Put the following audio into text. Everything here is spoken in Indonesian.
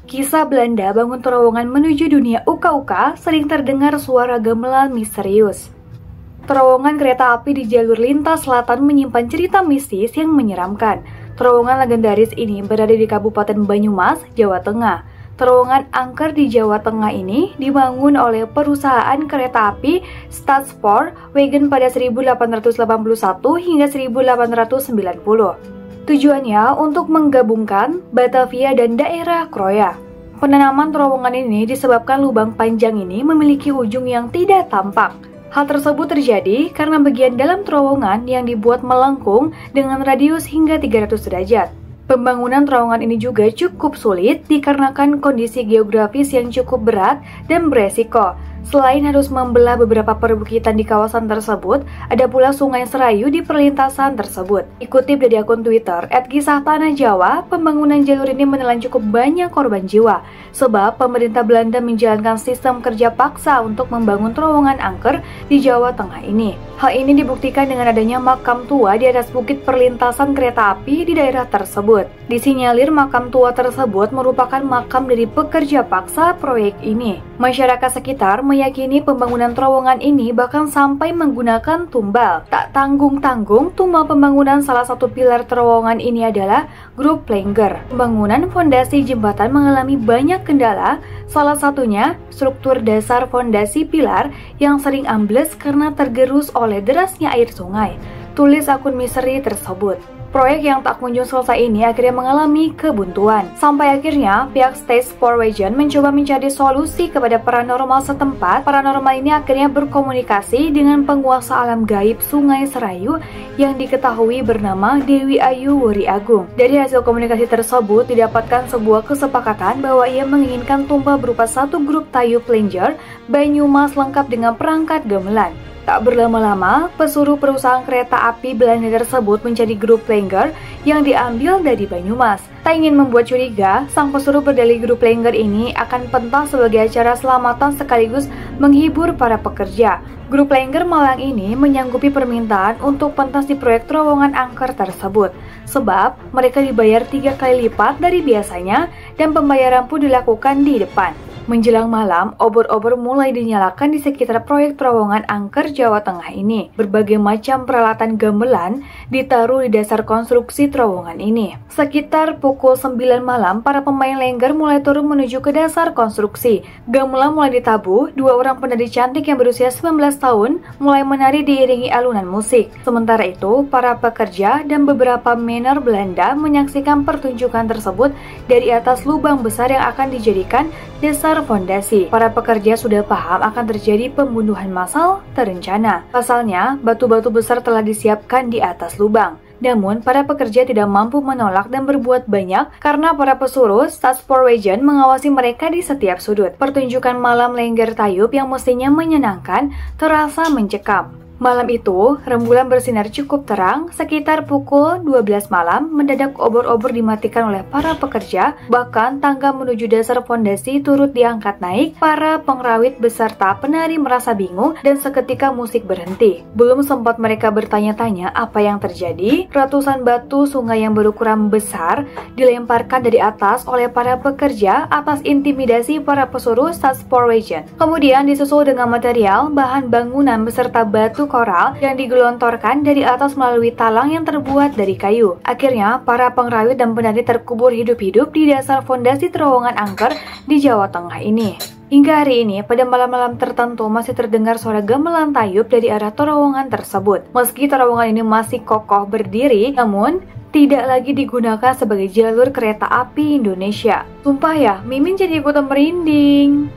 Kisah Belanda bangun terowongan menuju dunia uka-uka, sering terdengar suara gamelan misterius. Terowongan kereta api di jalur lintas selatan menyimpan cerita mistis yang menyeramkan. Terowongan legendaris ini berada di Kabupaten Banyumas, Jawa Tengah. Terowongan angker di Jawa Tengah ini dibangun oleh perusahaan kereta api Stadspoorwegen pada 1881 hingga 1890. Tujuannya untuk menggabungkan Batavia dan daerah Kroya. Penanaman terowongan ini disebabkan lubang panjang ini memiliki ujung yang tidak tampak. Hal tersebut terjadi karena bagian dalam terowongan yang dibuat melengkung dengan radius hingga 300 derajat. Pembangunan terowongan ini juga cukup sulit dikarenakan kondisi geografis yang cukup berat dan beresiko. Selain harus membelah beberapa perbukitan di kawasan tersebut, ada pula sungai Serayu di perlintasan tersebut. Dikutip dari akun Twitter @kisahtanahjawa, pembangunan jalur ini menelan cukup banyak korban jiwa, sebab pemerintah Belanda menjalankan sistem kerja paksa untuk membangun terowongan angker di Jawa Tengah ini. Hal ini dibuktikan dengan adanya makam tua di atas bukit perlintasan kereta api di daerah tersebut. Disinyalir makam tua tersebut merupakan makam dari pekerja paksa proyek ini. Masyarakat sekitar meyakini pembangunan terowongan ini bahkan sampai menggunakan tumbal. Tak tanggung-tanggung, tumbal pembangunan salah satu pilar terowongan ini adalah grup Plenger. Pembangunan fondasi jembatan mengalami banyak kendala, salah satunya struktur dasar fondasi pilar yang sering ambles karena tergerus oleh derasnya air sungai. Tulis akun misteri tersebut. Proyek yang tak kunjung selesai ini akhirnya mengalami kebuntuan. Sampai akhirnya pihak Stadspoorwegen mencoba mencari solusi kepada paranormal setempat. Paranormal ini akhirnya berkomunikasi dengan penguasa alam gaib Sungai Serayu yang diketahui bernama Dewi Ayu Wuri Agung. Dari hasil komunikasi tersebut didapatkan sebuah kesepakatan bahwa ia menginginkan tumbal berupa satu grup Tayu Plenger Banyumas lengkap dengan perangkat gamelan. Tak berlama-lama, pesuruh perusahaan kereta api Belanda tersebut mencari grup Plenger yang diambil dari Banyumas. Tak ingin membuat curiga, sang pesuruh berdalih grup Plenger ini akan pentas sebagai acara selamatan sekaligus menghibur para pekerja. Grup Plenger Malang ini menyanggupi permintaan untuk pentas di proyek terowongan angker tersebut, sebab mereka dibayar 3 kali lipat dari biasanya dan pembayaran pun dilakukan di depan. Menjelang malam, obor-obor mulai dinyalakan di sekitar proyek terowongan angker Jawa Tengah ini. Berbagai macam peralatan gamelan ditaruh di dasar konstruksi terowongan ini. Sekitar pukul 9 malam, para pemain lengger mulai turun menuju ke dasar konstruksi. Gamelan mulai ditabuh, 2 orang penari cantik yang berusia 19 tahun mulai menari diiringi alunan musik. Sementara itu, para pekerja dan beberapa miner Belanda menyaksikan pertunjukan tersebut dari atas lubang besar yang akan dijadikan dasar fondasi. Para pekerja sudah paham akan terjadi pembunuhan massal terencana. Pasalnya, batu-batu besar telah disiapkan di atas lubang. Namun, para pekerja tidak mampu menolak dan berbuat banyak karena para pesuruh Stadspoorwegen mengawasi mereka di setiap sudut. Pertunjukan malam lengger tayub yang mestinya menyenangkan terasa mencekam. Malam itu, rembulan bersinar cukup terang. Sekitar pukul 12 malam, mendadak obor-obor dimatikan oleh para pekerja. Bahkan tangga menuju dasar fondasi turut diangkat naik. Para pengrawit beserta penari merasa bingung dan seketika musik berhenti. Belum sempat mereka bertanya-tanya apa yang terjadi, ratusan batu sungai yang berukuran besar dilemparkan dari atas oleh para pekerja atas intimidasi para pesuruh Stadspoorwegen. Kemudian disusul dengan material, bahan bangunan beserta batu koral yang digelontorkan dari atas melalui talang yang terbuat dari kayu. Akhirnya, para pengrawit dan penari terkubur hidup-hidup di dasar fondasi terowongan angker di Jawa Tengah ini. Hingga hari ini, pada malam-malam tertentu masih terdengar suara gamelan tayub dari arah terowongan tersebut. Meski terowongan ini masih kokoh berdiri, namun tidak lagi digunakan sebagai jalur kereta api Indonesia. Sumpah ya, Mimin jadi ikutan merinding.